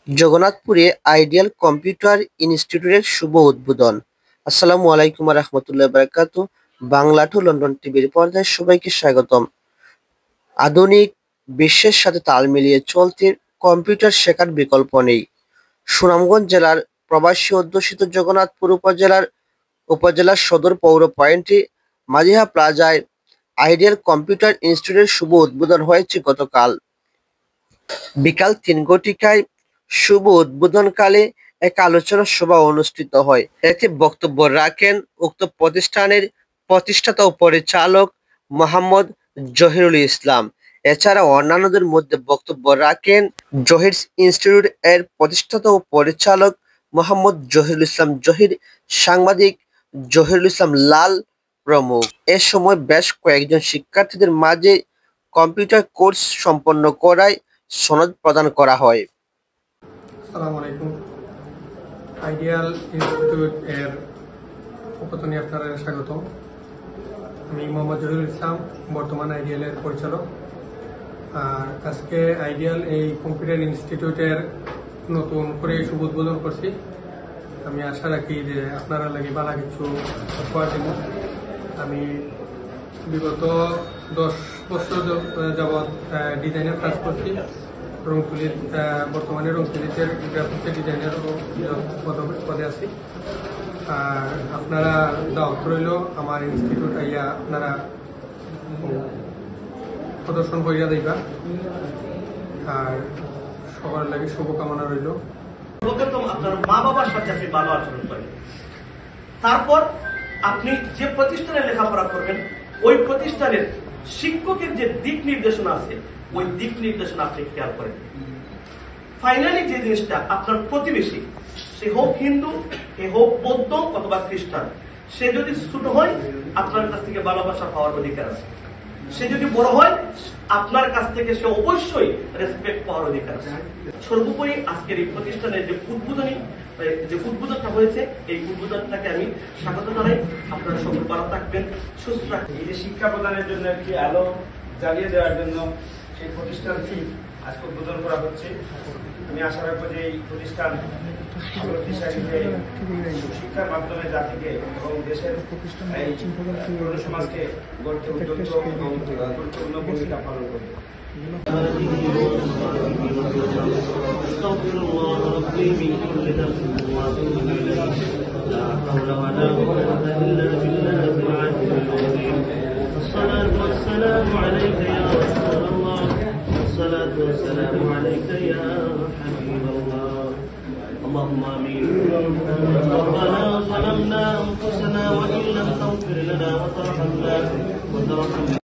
জগন্নাথপুরে ideal computer ইনস্টিটিউটের শুভ উদ্বোধন। আসসালামু আলাইকুম রহমতুল্লাহ বারাকাতু। বাংলা টু লন্ডন টিভির পর্দায় সবাইকে স্বাগতম। আধুনিক বিশ্বের সাথে তাল মিলিয়ে চলতে কম্পিউটার শেখার বিকল্প নেই। সুনামগঞ্জ জেলার প্রবাসী অধ্যুষিত জগন্নাথপুর উপজেলার সদর পৌর পয়েন্টে মাজিহা প্লাজায় আইডিয়াল কম্পিউটার ইনস্টিটিউটের শুভ উদ্বোধন হয়েছে গতকাল বিকাল ৩ ঘটিকায়। শুভ উদ্বোধনকালে এক আলোচনা সভা অনুষ্ঠিত হয়। এতে বক্তব্য রাখেন উক্ত প্রতিষ্ঠানের প্রতিষ্ঠাতা ও পরিচালক মোহাম্মদ জহিরুল ইসলাম। এছাড়া অন্যান্যদের মধ্যে বক্তব্য রাখেন জহির ইনস্টিটিউট এর প্রতিষ্ঠাতা ও পরিচালক মোহাম্মদ জহিরুল ইসলাম জহির, সাংবাদিক জহিরুল ইসলাম লাল প্রমুখ। এ সময় বেশ কয়েকজন শিক্ষার্থীদের মাঝে কম্পিউটার কোর্স সম্পন্ন করায় সনদ প্রদান করা হয়। আসসালামু আলাইকুম। আইডিয়াল ইনস্টিটিউট এর পক্ষ থেকে আপনাদের স্বাগত। আমি মোহাম্মদ জহিরুল ইসলাম, বর্তমান আইডিয়ালের পরিচালক। আর আজকে আইডিয়াল এই কম্পিউটার ইনস্টিটিউটের নতুন করে শুভ উদ্বোধন করছি। আমি আশা রাখি যে আপনারা লাগে ভালো কিছু উপহার দেব। আমি বিগত 10 বছর যাবৎ ডিজাইনের কাজ করছি। রংতুলির বর্তমানে রংতুলিতে গ্রাফিক্সের ডিজাইনের পদে আছি। আর আপনারা দাওয়াত রইল আমার ইনস্টিটিউট আইয়া আপনারা প্রদর্শন করিয়া দিবা। আর সবার লাগে শুভকামনা রইল। প্রথম আপনার মা বাবার সাথে আপনি ভালো আচরণ করেন, তারপর আপনি যে প্রতিষ্ঠানে লেখাপড়া করবেন ওই প্রতিষ্ঠানের শিক্ষকের যে দিক নির্দেশনা আছে ওই দিক নির্দেশনা আপনি খেয়াল করেন। ফাইনালি যে জিনিসটা আপনার প্রতিবেশী, সে হোক হিন্দু, সে হোক বৌদ্ধ অথবা খ্রিস্টান, সে যদি ছোট হয় আপনার কাছ থেকে ভালোবাসা পাওয়ার অধিকার আছে। সে যদি বড় হয় আপনার কাছ থেকে সে অবশ্যই রেসপেক্ট পাওয়ার অধিকার আছে। সর্বোপরি আজকের এই প্রতিষ্ঠানের যে উদ্বোধনটা হয়েছে, এই উদ্বোধনটাকে আমি স্বাগত জানাই। আপনারা সকল ভালো থাকবেন, সুস্থ থাকবেন। এই যে শিক্ষা প্রদানের জন্য একটি আলো জ্বালিয়ে দেওয়ার জন্য সেই প্রতিষ্ঠানটি আজকে উদ্বোধন করা হচ্ছে। আমি আশা রাখবো যে এই প্রতিষ্ঠান শিক্ষার মাধ্যমে জাতিকে এবং দেশের সমাজকে গড়তে উদ্যোগ এবং গুরুত্বপূর্ণ ভূমিকা পালন করবে। والسلام عليك يا حبيب الله. اللهم آمين. ربنا ظلمنا أنفسنا وإن لم تغفر لنا وترحمنا